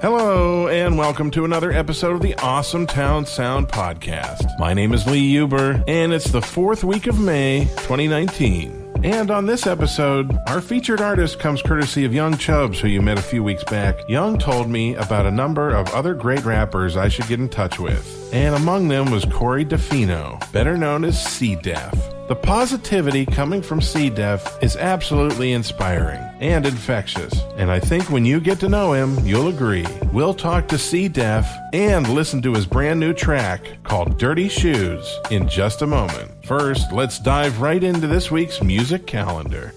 Hello, and welcome to another episode of the Awesome Town Sound Podcast. My name is Lee Huber, and it's the 4th week of May, 2019. And on this episode, our featured artist comes courtesy of Young Chubbs, who you met a few weeks back. Young told me about a number of other great rappers I should get in touch with. And among them was Corey DeFino, better known as C-Def. The positivity coming from C-Def is absolutely inspiring and infectious. And I think when you get to know him, you'll agree. We'll talk to C-Def and listen to his brand new track called Dirty Shoes in just a moment. First, let's dive right into this week's music calendar.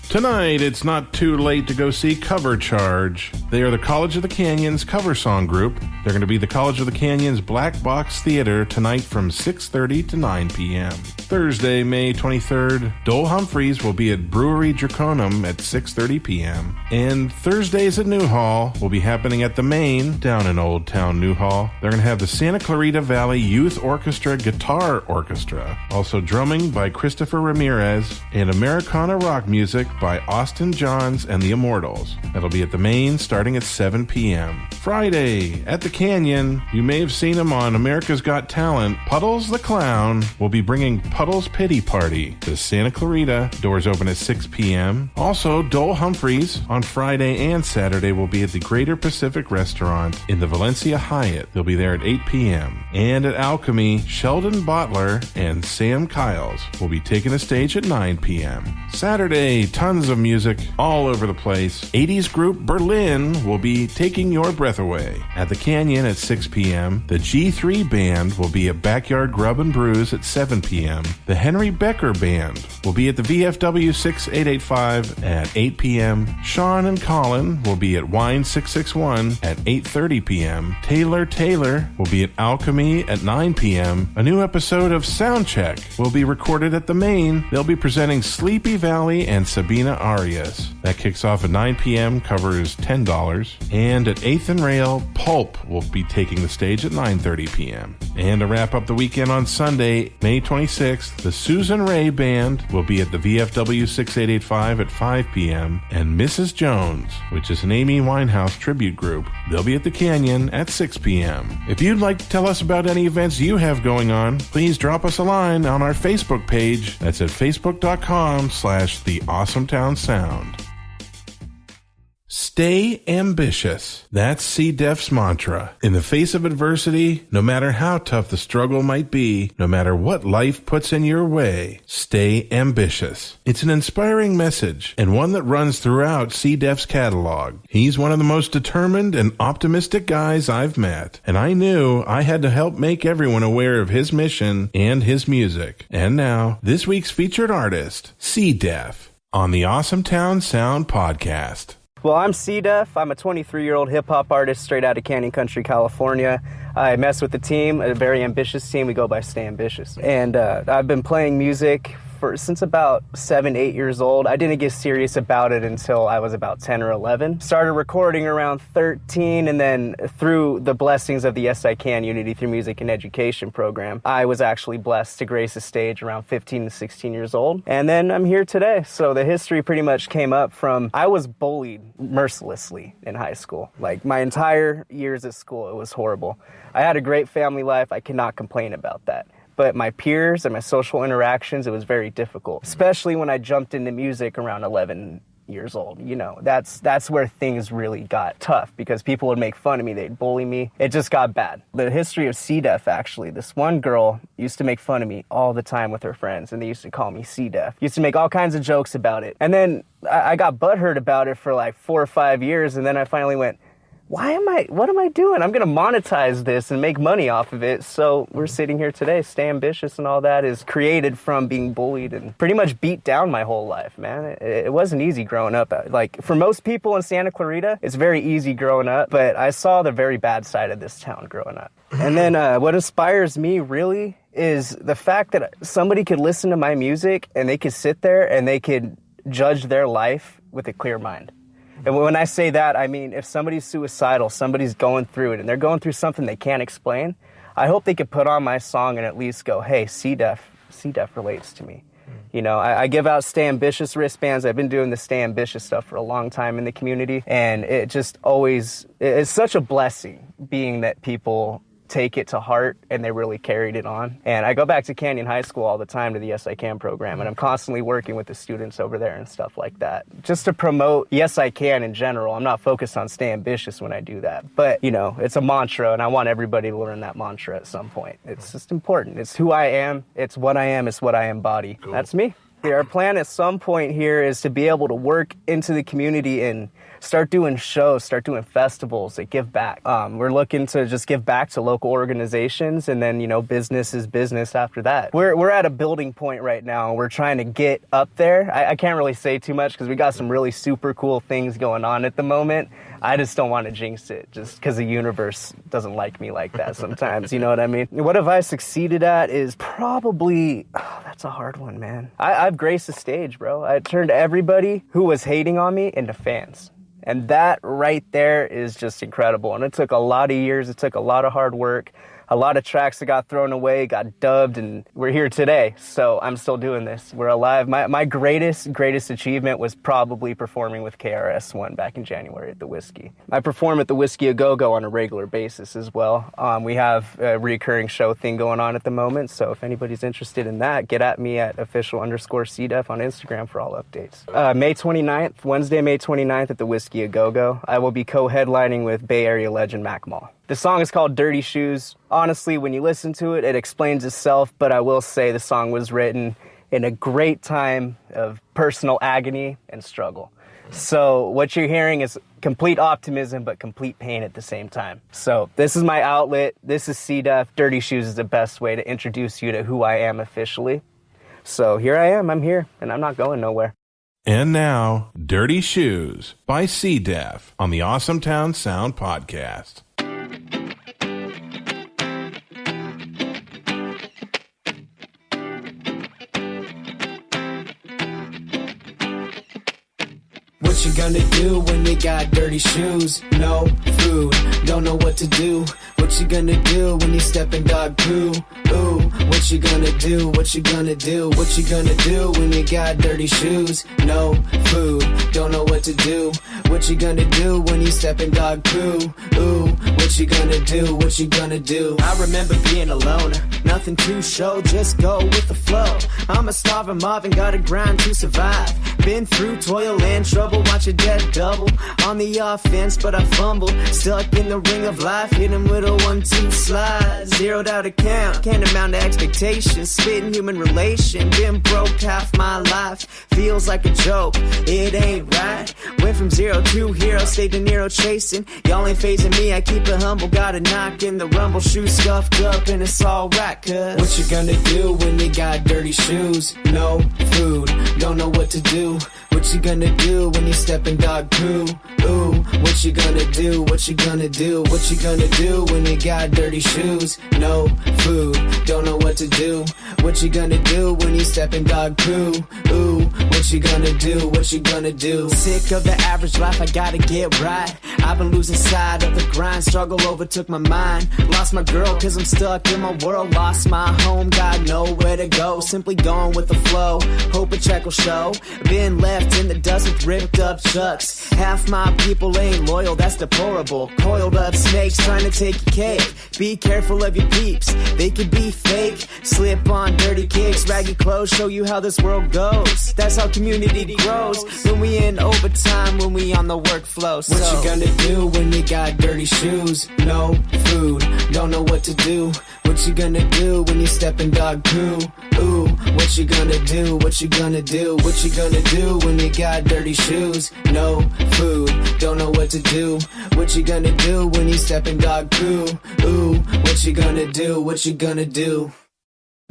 Tonight, it's not too late to go see Cover Charge. They are the College of the Canyons cover song group. They're going to be the College of the Canyons Black Box Theater tonight from 6:30 to 9 p.m. Thursday, May 23rd, Dole Humphreys will be at Brewery Draconum at 6:30 p.m. And Thursdays at Newhall will be happening at the Main down in Old Town Newhall. They're going to have the Santa Clarita Valley Youth Orchestra Guitar Orchestra. Also drumming by Christopher Ramirez and Americana rock music by Austin Johns and the Immortals. That'll be at the Main starting at 7 p.m. Friday, at the Canyon, you may have seen him on America's Got Talent. Puddles the Clown will be bringing Puddles Pity Party to Santa Clarita. Doors open at 6 p.m. Also, Dole Humphreys on Friday and Saturday will be at the Greater Pacific Restaurant in the Valencia Hyatt. They'll be there at 8 p.m. And at Alchemy, Sheldon Bottler and Sam Kiles will be taking the stage at 9 p.m. Saturday, tons of music all over the place. 80s group Berlin will be taking your breath away. At the Canyon at 6 p.m., the G3 Band will be at Backyard Grub and Brews at 7 p.m. The Henry Becker Band will be at the VFW 6885 at 8 p.m. Sean and Colin will be at Wine 661 at 8:30 p.m. Taylor will be at Alchemy at 9 p.m. A new episode of Soundcheck will be recorded at the Main. They'll be presenting Sleepy Valley and Sabina Arias. That kicks off at 9 p.m., covers $10. And at 8th and Rail, Pulp will be taking the stage at 9:30 p.m. And to wrap up the weekend on Sunday, May 26th, the Susan Ray Band will be at the VFW 6885 at 5 p.m. And Mrs. Jones, which is an Amy Winehouse tribute group, they'll be at the Canyon at 6 p.m. If you'd like to tell us about any events you have going on, please drop us a line on our Facebook page. That's at facebook.com/TheAwesomeTownSound. Stay ambitious. That's C-Def's mantra. In the face of adversity, no matter how tough the struggle might be, no matter what life puts in your way, stay ambitious. It's an inspiring message, and one that runs throughout C-Def's catalog. He's one of the most determined and optimistic guys I've met, and I knew I had to help make everyone aware of his mission and his music. And now, this week's featured artist, C-Def, on the Awesome Town Sound Podcast. Well, I'm C-Def. I'm a 23-year-old hip-hop artist straight out of Canyon Country, California. I mess with the team, a very ambitious team. We go by Stay Ambitious. And I've been playing music since about 7, 8 years old. I didn't get serious about it until I was about 10 or 11. Started recording around 13, and then through the blessings of the Yes I Can Unity Through Music and Education program, I was actually blessed to grace a stage around 15 to 16 years old. And then I'm here today. So the history pretty much came up from, I was bullied mercilessly in high school. Like my entire years at school, it was horrible. I had a great family life. I cannot complain about that. But my peers and my social interactions, it was very difficult, especially when I jumped into music around 11 years old. You know, that's where things really got tough because people would make fun of me. They'd bully me. It just got bad. The history of C-Def, actually, this one girl used to make fun of me all the time with her friends, and they used to call me C-Def. Used to make all kinds of jokes about it. And then I got butthurt about it for like 4 or 5 years, and then I finally went, what am I doing? I'm going to monetize this and make money off of it. So we're sitting here today. Stay Ambitious and all that is created from being bullied and pretty much beat down my whole life, man. It wasn't easy growing up. Like for most people in Santa Clarita, it's very easy growing up, but I saw the very bad side of this town growing up. And then what inspires me really is the fact that somebody could listen to my music and they could sit there and they could judge their life with a clear mind. And when I say that, I mean, if somebody's suicidal, somebody's going through it, and they're going through something they can't explain, I hope they could put on my song and at least go, hey, C-Def relates to me. You know, I give out Stay Ambitious wristbands. I've been doing the Stay Ambitious stuff for a long time in the community, and it just always, it's such a blessing being that people take it to heart and they really carried it on. And I go back to Canyon High School all the time to the Yes I Can program, and I'm constantly working with the students over there and stuff like that, just to promote Yes I Can in general. I'm not focused on Stay Ambitious when I do that, but you know, it's a mantra, and I want everybody to learn that mantra at some point. It's just important. It's who I am, it's what I am, it's what I embody. Cool. That's me. Our plan at some point here is to be able to work into the community and start doing shows, start doing festivals that give back. We're looking to just give back to local organizations, and then, you know, business is business after that. We're at a building point right now. We're trying to get up there. I can't really say too much because we got some really super cool things going on at the moment. I just don't want to jinx it just because the universe doesn't like me like that sometimes, you know what I mean? What have I succeeded at is probably, that's a hard one, man. I've graced the stage, bro. I turned everybody who was hating on me into fans. And that right there is just incredible. And it took a lot of years. It took a lot of hard work. A lot of tracks that got thrown away, got dubbed, and we're here today. So I'm still doing this. We're alive. My greatest achievement was probably performing with KRS-One back in January at the Whiskey. I perform at the Whiskey A Go-Go on a regular basis as well. We have a recurring show thing going on at the moment. So if anybody's interested in that, get at me at official_CDEF on Instagram for all updates. May 29th, Wednesday, May 29th at the Whiskey A Go-Go. I will be co-headlining with Bay Area legend Mac Mall. The song is called Dirty Shoes. Honestly, when you listen to it, it explains itself, but I will say the song was written in a great time of personal agony and struggle. So what you're hearing is complete optimism, but complete pain at the same time. So this is my outlet. This is CDEF. Dirty Shoes is the best way to introduce you to who I am officially. So here I am. I'm here, and I'm not going nowhere. And now, Dirty Shoes by CDEF on the Awesome Town Sound Podcast. What you gonna do when you got dirty shoes? No food, don't know what to do. What you gonna do when you step in dog poo? Ooh, what you gonna do? What you gonna do? What you gonna do when you got dirty shoes? No food, don't know what to do. What you gonna do when you step in dog poo? Ooh, what you gonna do? What you gonna do? I remember being alone, nothing to show, just go with the flow. I'm a starving Marvin, gotta grind to survive. Been through toil and trouble, watch a dead double. On the offense, but I fumbled. Stuck in the ring of life, hit him with a 1-2 slide. Zeroed out a count, can't amount to expectations. Spitting human relation, been broke half my life. Feels like a joke, it ain't right. Went from 0 to hero, stayed De Niro chasing. Y'all ain't phasing me, I keep it humble. Got a knock in the rumble, shoes scuffed up, and it's alright, cuz. What you gonna do when you got dirty shoes? No food, don't know what to do. What you gonna do when you step in dog poo? Ooh, what you gonna do? What you gonna do? What you gonna do when you got dirty shoes? No food, don't know what to do. What you gonna do when you step in dog poo? Ooh, what you gonna do? What you gonna do? Sick of the average life, I gotta get right. I've been losing sight of the grind, struggle overtook my mind. Lost my girl cause I'm stuck in my world. Lost my home, got nowhere to go. Simply going with the flow, hope a check will show. Been left in the dust with ripped up chucks. Half my people ain't loyal, that's deplorable. Coiled up snakes trying to take your cake. Be careful of your peeps, they could be fake. Slip on dirty kicks, raggy clothes, show you how this world goes. That's how community grows. When we in overtime, when we on the workflow. So. What you gonna do when you got dirty shoes? No food, don't know what to do. What you gonna do when you step in dog poo? Ooh, what you gonna do? What you gonna do? What you gonna do when you got dirty shoes? No food, don't know what to do. What you gonna do when you step in dog poo? Ooh, what you gonna do? What you gonna do?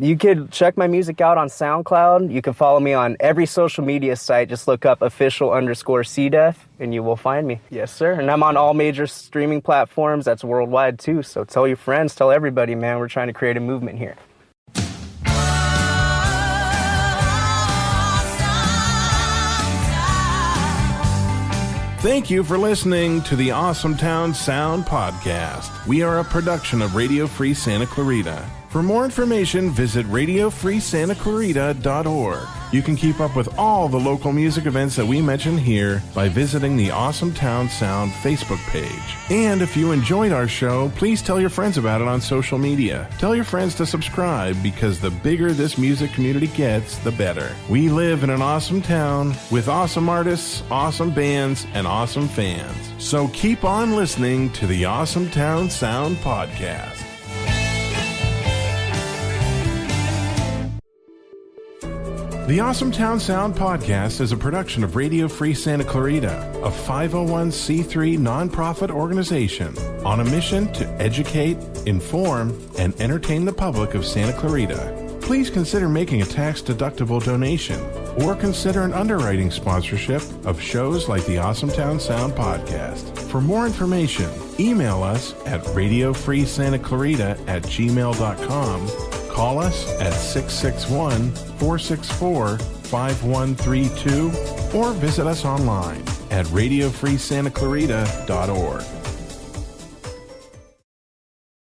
You could check my music out on SoundCloud. You can follow me on every social media site. Just look up official_CDEF and you will find me. Yes, sir. And I'm on all major streaming platforms. That's worldwide too. So tell your friends, tell everybody, man. We're trying to create a movement here. Thank you for listening to the Awesome Town Sound Podcast. We are a production of Radio Free Santa Clarita. For more information, visit RadioFreeSantaClarita.org. You can keep up with all the local music events that we mention here by visiting the Awesome Town Sound Facebook page. And if you enjoyed our show, please tell your friends about it on social media. Tell your friends to subscribe, because the bigger this music community gets, the better. We live in an awesome town with awesome artists, awesome bands, and awesome fans. So keep on listening to the Awesome Town Sound Podcast. The Awesome Town Sound Podcast is a production of Radio Free Santa Clarita, a 501c3 nonprofit organization on a mission to educate, inform, and entertain the public of Santa Clarita. Please consider making a tax-deductible donation or consider an underwriting sponsorship of shows like the Awesome Town Sound Podcast. For more information, email us at radiofreesantaclarita@gmail.com. Call us at 661-464-5132 or visit us online at radiofreesantaclarita.org.